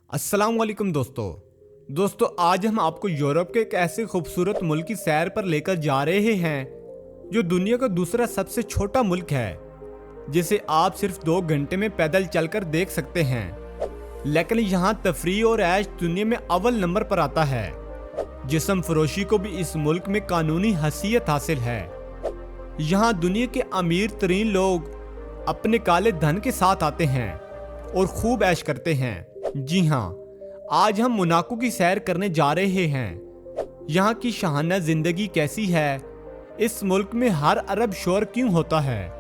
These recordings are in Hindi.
अस्सलाम वालेकुम दोस्तों आज हम आपको यूरोप के एक ऐसे खूबसूरत मुल्क की सैर पर लेकर जा रहे हैं जो दुनिया का दूसरा सबसे छोटा मुल्क है, जिसे आप सिर्फ 2 घंटे में पैदल चलकर देख सकते हैं। लेकिन यहाँ तफरीह और ऐश दुनिया में अव्वल नंबर पर आता है। जिस्म फरोशी को भी इस मुल्क में कानूनी हैसियत हासिल है। यहाँ दुनिया के अमीर तरीन लोग अपने काले धन के साथ आते हैं और खूब ऐश करते हैं। जी हाँ, आज हम मोनाको की सैर करने जा रहे हैं। यहाँ की शाहाना जिंदगी कैसी है, इस मुल्क में हर अरब शोर क्यों होता है,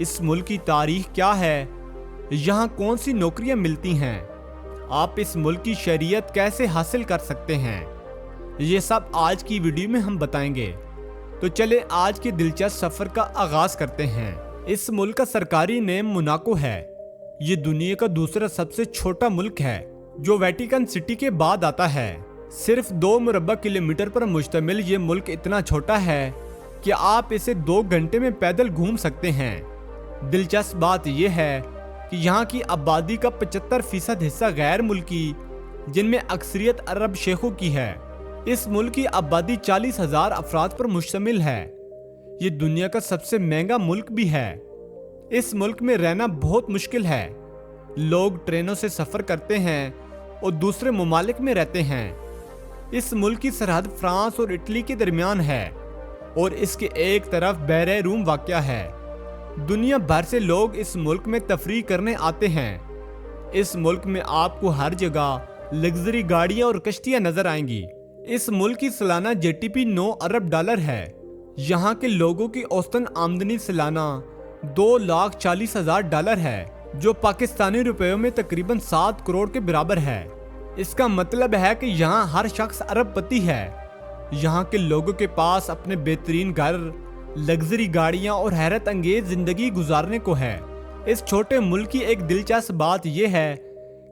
इस मुल्क की तारीख क्या है, यहाँ कौन सी नौकरियाँ मिलती हैं, आप इस मुल्क की शरीयत कैसे हासिल कर सकते हैं, ये सब आज की वीडियो में हम बताएंगे। तो चले आज के दिलचस्प सफर का आगाज करते हैं। इस मुल्क का सरकारी नेम मोनाको है। ये दुनिया का दूसरा सबसे छोटा मुल्क है जो वेटिकन सिटी के बाद आता है। सिर्फ 2 मुरब्बा किलोमीटर पर मुश्तमिल ये मुल्क इतना छोटा है कि आप इसे 2 घंटे में पैदल घूम सकते हैं। दिलचस्प बात यह है कि यहाँ की आबादी का 75% हिस्सा गैर मुल्की, जिनमें अक्सरियत अरब शेखों की है। इस मुल्क की आबादी 40,000 अफराद पर मुश्तमिल है। ये दुनिया का सबसे महंगा मुल्क भी है। इस मुल्क में रहना बहुत मुश्किल है। लोग ट्रेनों से सफर करते हैं और दूसरे ममालिक में रहते हैं। इस मुल्क की सरहद फ्रांस और इटली के दरमियान है और इसके एक तरफ बहरे रूम वाक़या है। दुनिया भर से लोग इस मुल्क में तफरीह करने आते हैं। इस मुल्क में आपको हर जगह लग्जरी गाड़ियां और कश्तियां नजर आएंगी। इस मुल्क की सालाना जीडीपी 9 अरब डॉलर है। यहाँ के लोगों की औसतन आमदनी सालाना 2,40,000 डॉलर है, जो पाकिस्तानी रुपयों में तकरीबन 7 करोड़ के बराबर है। इसका मतलब है कि यहाँ हर शख्स अरबपति है। यहाँ के लोगों के पास अपने बेहतरीन घर, लग्जरी गाड़ियाँ और हैरत अंगेज जिंदगी गुजारने को है। इस छोटे मुल्क की एक दिलचस्प बात यह है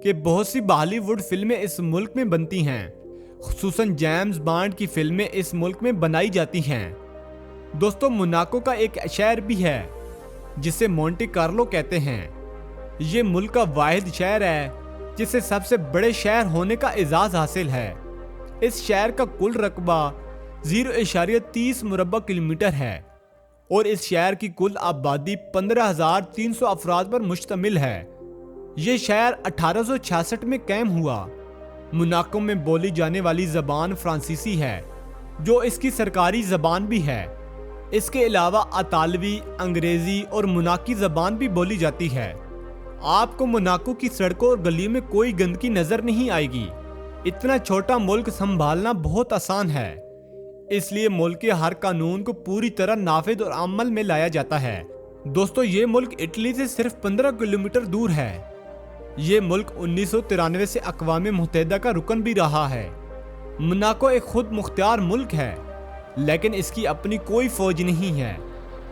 कि बहुत सी बॉलीवुड फिल्में इस मुल्क में बनती हैं। खुसूसन जेम्स बॉन्ड की फिल्में इस मुल्क में बनाई जाती हैं। दोस्तों, मोनाको का एक शहर भी है जिसे मोंटे कार्लो कहते हैं। ये मुल्क का वाहिद शहर है जिसे सबसे बड़े शहर होने का एजाज हासिल है। इस शहर का कुल रकबा 0.30 मुरब्बा किलोमीटर है और इस शहर की कुल आबादी 15,300 अफराद पर मुश्तमिल है। ये शहर 1866 में कायम हुआ। मोनाको में बोली जाने वाली जबान फ्रांसीसी है, जो इसकी सरकारी जबान भी है। इसके अलावा अतालवी, अंग्रेजी और मोनाकी जबान भी बोली जाती है। आपको मोनाको की सड़कों और गलियों में कोई गंदगी नजर नहीं आएगी। इतना छोटा मुल्क संभालना बहुत आसान है, इसलिए मुल्क के हर कानून को पूरी तरह नाफिज और अमल में लाया जाता है। दोस्तों, ये मुल्क इटली से सिर्फ 15 किलोमीटर दूर है। ये मुल्क 1993 से अक़वाम मुत्तहिदा का रुकन भी रहा है। मोनाको एक खुद मुख्तियार मुल्क है, लेकिन इसकी अपनी कोई फौज नहीं है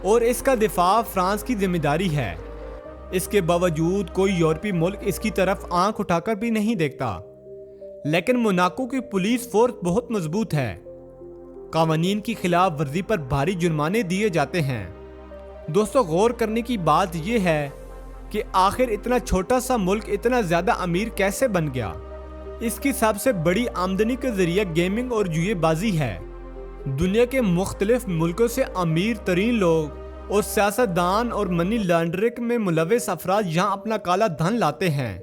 और इसका दिफा फ्रांस की जिम्मेदारी है। इसके बावजूद कोई यूरोपीय मुल्क इसकी तरफ आंख उठाकर भी नहीं देखता। लेकिन मोनाको की पुलिस फोर्स बहुत मजबूत है। कानून की खिलाफ वर्जी पर भारी जुर्माने दिए जाते हैं। दोस्तों, गौर करने की बात यह है कि आखिर इतना छोटा सा मुल्क इतना ज्यादा अमीर कैसे बन गया। इसकी सबसे बड़ी आमदनी का जरिया गेमिंग और जुएबाजी है। दुनिया के मुख्तलिफ मुल्कों से अमीर तरीन लोग और सियासतदान और मनी लॉन्ड्रिंग में मुलविस अफराद यहाँ अपना काला धन लाते हैं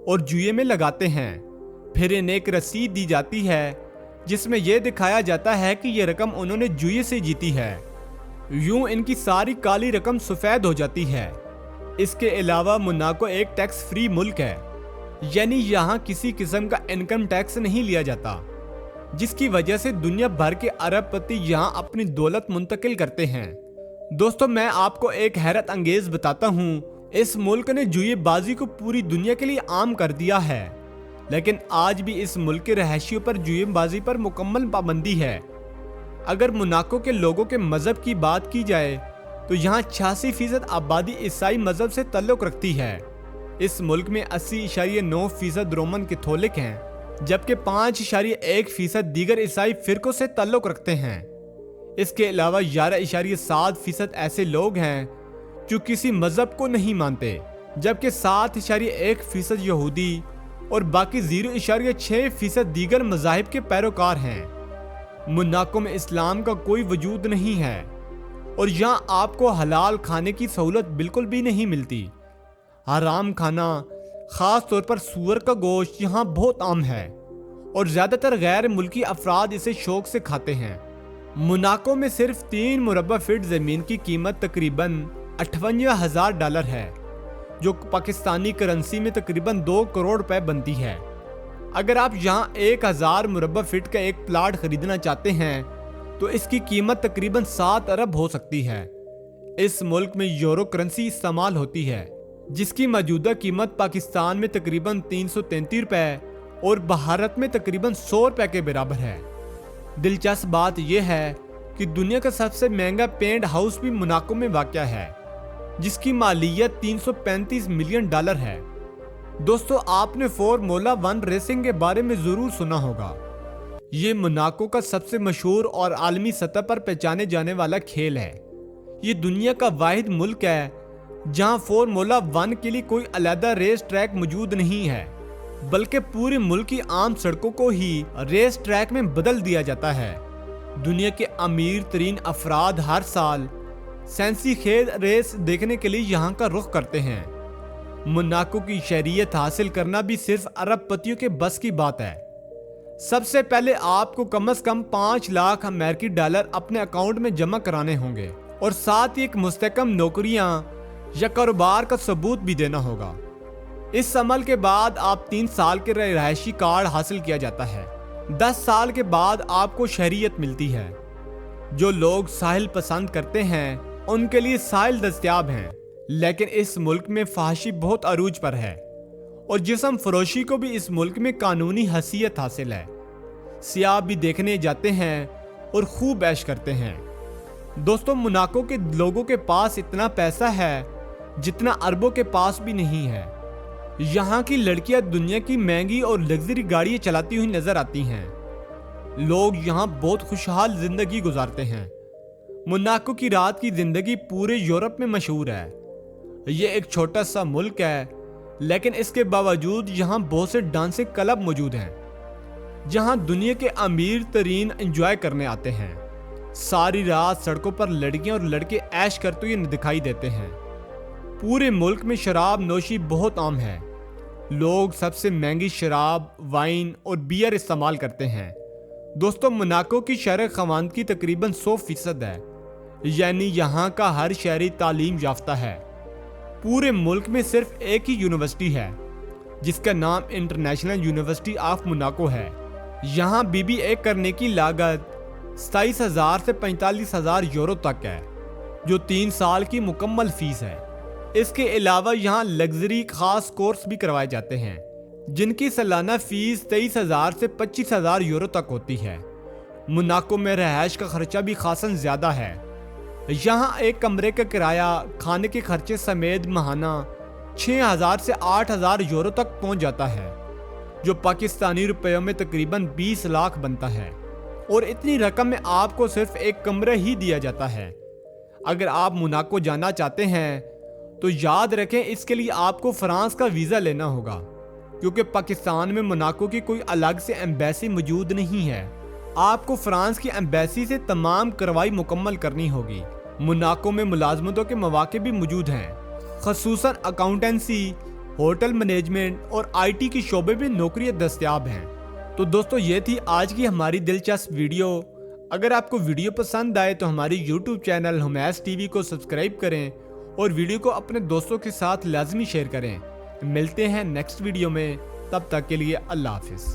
और जुए में लगाते हैं। फिर इन्हें एक रसीद दी जाती है जिसमें यह दिखाया जाता है कि यह रकम उन्होंने जुए से जीती है। यूं इनकी सारी काली रकम सफेद हो जाती है। इसके अलावा मोनाको एक टैक्स फ्री मुल्क है, यानी यहाँ किसी किस्म का इनकम टैक्स नहीं लिया जाता, जिसकी वजह से दुनिया भर के अरबपति यहाँ अपनी दौलत मुंतकिल करते हैं। दोस्तों, मैं आपको एक हैरत अंगेज बताता हूँ। इस मुल्क ने जुएबाजी को पूरी दुनिया के लिए आम कर दिया है, लेकिन आज भी इस मुल्क के रहायशियों पर जुएबाजी पर मुकम्मल पाबंदी है। अगर मोनाको के लोगों के मजहब की बात की जाए तो यहाँ 86% आबादी ईसाई मजहब से ताल्लुक रखती है। इस मुल्क में 80.9% रोमन कैथोलिक हैं, जबकि 5.1% दीगर ईसाई फिरकों से ताल्लुक रखते हैं। इसके अलावा 11.7% ऐसे लोग हैं जो किसी मजहब को नहीं मानते, जबकि 7.1% यहूदी और बाकी 0.6% दीगर मज़ाहिब के पैरोकार हैं। मोनाको में इस्लाम का कोई वजूद नहीं है और यहाँ आपको हलाल खाने की सहूलत बिल्कुल भी नहीं मिलती। हराम खाना, ख़ास तौर पर सूअर का गोश्त यहाँ बहुत आम है और ज़्यादातर गैर मुल्की अफराद इसे शौक से खाते हैं। मोनाको में सिर्फ 3 मुरब्बा फीट ज़मीन की कीमत तकरीबन $58,000 है, जो पाकिस्तानी करेंसी में तकरीबन 2 करोड़ रुपए बनती है। अगर आप यहाँ 1000 मुरब्बा फीट का एक प्लाट खरीदना चाहते हैं तो इसकी कीमत तकरीबन 7 अरब हो सकती है। इस मुल्क में यूरो करेंसी इस्तेमाल होती है, जिसकी मौजूदा कीमत पाकिस्तान में तकरीबन 333 रुपए और भारत में तकरीबन 100 रुपए के बराबर है। दिलचस्प बात यह है कि दुनिया का सबसे महंगा पेंट हाउस भी मोनाको में वाक़या है, जिसकी मालियत $335 मिलियन है। दोस्तों, आपने फार्मूला 1 रेसिंग के बारे में ज़रूर सुना होगा। ये मोनाको का सबसे मशहूर और आलमी सतह पर पहचाने जाने वाला खेल है। ये दुनिया का वाहिद मुल्क है जहां फार्मूला 1 के लिए कोई अलग रेस ट्रैक मौजूद नहीं है, बल्कि पूरे मुल्क की आम सड़कों को ही रेस ट्रैक में बदल दिया जाता है। दुनिया के अमीर तरीन अफराद हर साल सेंसी खेल रेस देखने के लिए यहाँ का रुख करते हैं। मोनाको की शहरियत हासिल करना भी सिर्फ अरबपतियों के बस की बात है। सबसे पहले आपको कम से कम 5 लाख अमेरिकी डॉलर अपने अकाउंट में जमा कराने होंगे और साथ ही एक मुस्तकम नौकरियां या कारोबार का सबूत भी देना होगा। इस अमल के बाद आप 3 साल के रहायशी कार्ड हासिल किया जाता है। 10 साल के बाद आपको शहरियत मिलती है। जो लोग साहिल पसंद करते हैं उनके लिए साहिल दस्तयाब हैं, लेकिन इस मुल्क में फहाशी बहुत अरूज पर है और जिस्म फरोशी को भी इस मुल्क में कानूनी हैसियत हासिल है। सियाह भी देखने जाते हैं और खूब ऐश करते हैं। दोस्तों, मोनाको के लोगों के पास इतना पैसा है जितना अरबों के पास भी नहीं है। यहाँ की लड़कियां दुनिया की महंगी और लग्जरी गाड़ियाँ चलाती हुई नजर आती हैं। लोग यहाँ बहुत खुशहाल जिंदगी गुजारते हैं। मोनाको की रात की जिंदगी पूरे यूरोप में मशहूर है। ये एक छोटा सा मुल्क है, लेकिन इसके बावजूद यहाँ बहुत से डांसिंग क्लब मौजूद हैं जहाँ दुनिया के अमीर तरीन एंजॉय करने आते हैं। सारी रात सड़कों पर लड़कियां और लड़के ऐश करते हुए दिखाई देते हैं। पूरे मुल्क में शराब नोशी बहुत आम है। लोग सबसे महंगी शराब, वाइन और बियर इस्तेमाल करते हैं। दोस्तों, मोनाको की शहर खवानदगी तकरीबन 100% है, यानी यहाँ का हर शहरी तालीम याफ्ता है। पूरे मुल्क में सिर्फ एक ही यूनिवर्सिटी है जिसका नाम इंटरनेशनल यूनिवर्सिटी ऑफ मोनाको है। यहाँ BBA करने की लागत 27,000 से 45,000 यूरो तक है, जो 3 साल की मुकम्मल फीस है। इसके अलावा यहाँ लग्जरी खास कोर्स भी करवाए जाते हैं जिनकी सालाना फीस 23,000 से 25,000 यूरो तक होती है। मोनाको में रहायश का खर्चा भी खासा ज्यादा है। यहाँ एक कमरे का किराया खाने के खर्चे समेत महाना 6,000 से 8,000 यूरो तक पहुँच जाता है, जो पाकिस्तानी रुपयों में तकरीबन 20 लाख बनता है। और इतनी रकम में आपको सिर्फ एक कमरा ही दिया जाता है। अगर आप मोनाको जाना चाहते हैं तो याद रखें, इसके लिए आपको फ्रांस का वीज़ा लेना होगा, क्योंकि पाकिस्तान में मोनाको की कोई अलग से एम्बेसी मौजूद नहीं है। आपको फ्रांस की एम्बेसी से तमाम कार्रवाई मुकम्मल करनी होगी। मोनाको में मुलाजमतों के मौके भी मौजूद हैं, खसूसन अकाउंटेंसी, होटल मैनेजमेंट और IT की शोबे में नौकरियां दस्तयाब हैं। तो दोस्तों, ये थी आज की हमारी दिलचस्प वीडियो। अगर आपको वीडियो पसंद आए तो हमारी YouTube चैनल हुमैस TV को सब्सक्राइब करें और वीडियो को अपने दोस्तों के साथ लाजमी शेयर करें। मिलते हैं नेक्स्ट वीडियो में, तब तक के लिए अल्लाह हाफिज़।